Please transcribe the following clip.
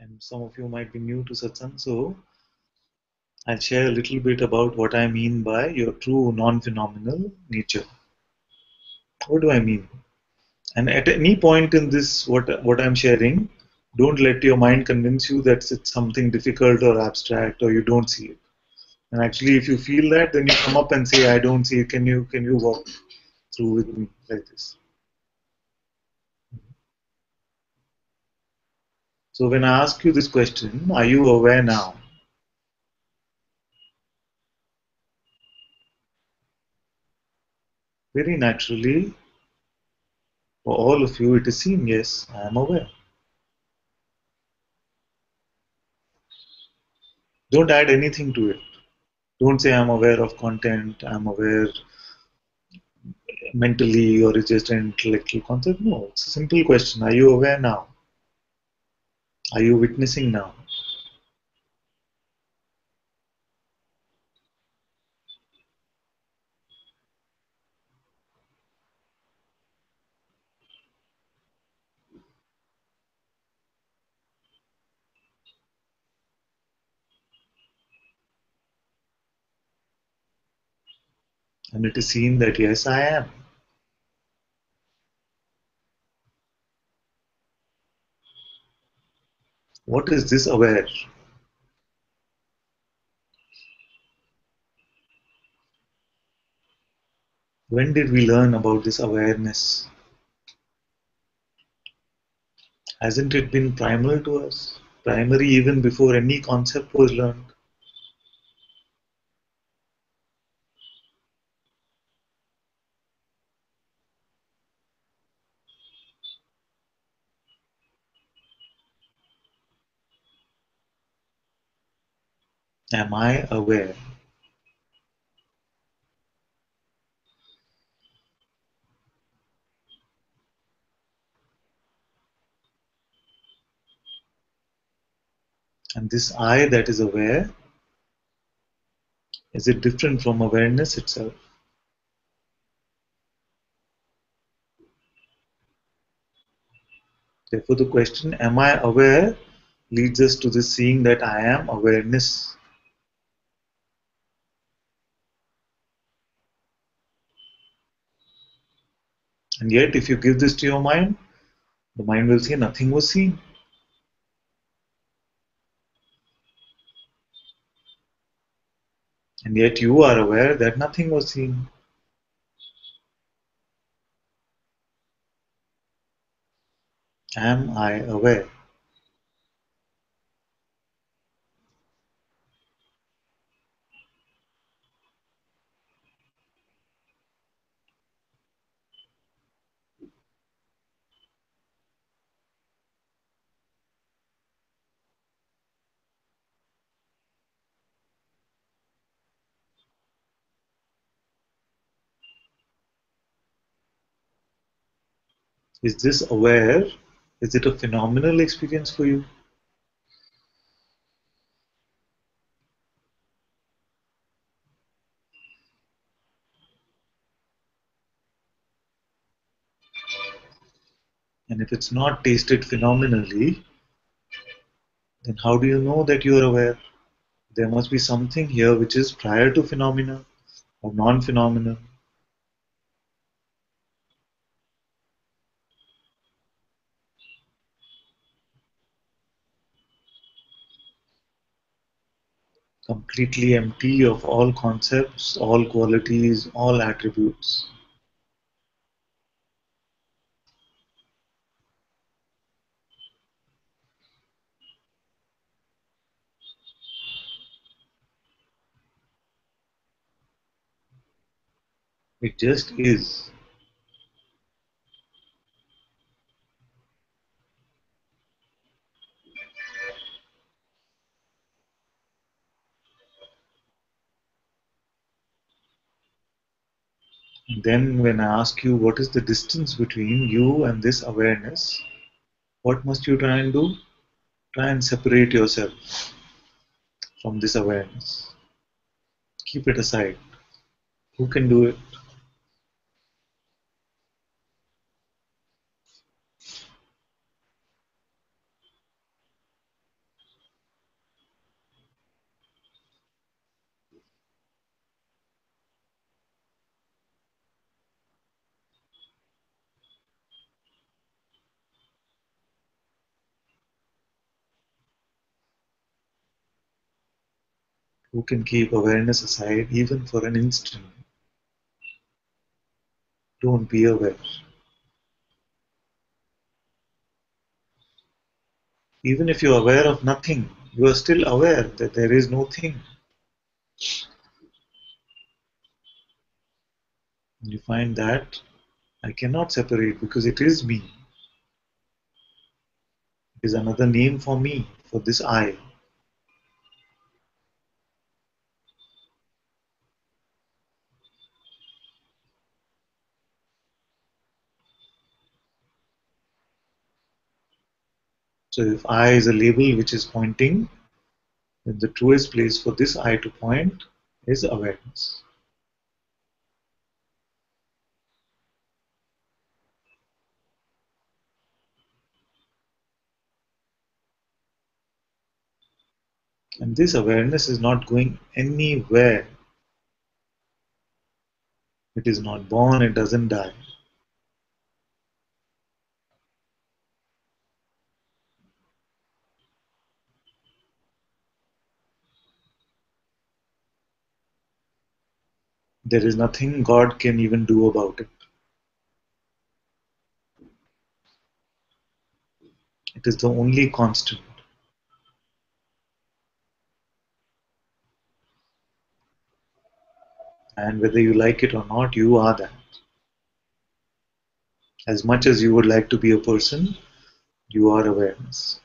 and some of you might be new to Satsang, so I'll share a little bit about what I mean by your true non-phenomenal nature. What do I mean? And at any point in this, what I'm sharing, don't let your mind convince you that it's something difficult or abstract or you don't see it. And actually, if you feel that, then you come up and say, "I don't see it. Can you walk through with me like this?" So when I ask you this question, are you aware now? Very naturally, for all of you, it is seen, yes, I am aware. Don't add anything to it. Don't say I'm aware of content, I'm aware mentally, or it's just an intellectual concept. No, it's a simple question. Are you aware now? Are you witnessing now? And it is seen that yes, I am. What is this aware? When did we learn about this awareness? Hasn't it been primal to us? Primary even before any concept was learned? Am I aware? And this I that is aware, is it different from awareness itself? Therefore, the question, am I aware, leads us to this seeing that I am awareness. And yet, if you give this to your mind, the mind will say nothing was seen. And yet, you are aware that nothing was seen. Am I aware? Is this aware? Is it a phenomenal experience for you? And if it's not tasted phenomenally, then how do you know that you are aware? There must be something here which is prior to phenomena or non-phenomenal. Completely empty of all concepts, all qualities, all attributes. It just is. And then when I ask you what is the distance between you and this awareness, what must you try and do? Try and separate yourself from this awareness. Keep it aside. Who can do it? who can keep awareness aside even for an instant. Don't be aware. Even if you're aware of nothing, you are still aware that there is no thing. And you find that I cannot separate because it is me. It is another name for me, for this I. So if I is a label which is pointing, then the truest place for this I to point is awareness. And this awareness is not going anywhere. It is not born, it doesn't die. There is nothing God can even do about it. It is the only constant. And whether you like it or not, you are that. As much as you would like to be a person, you are awareness.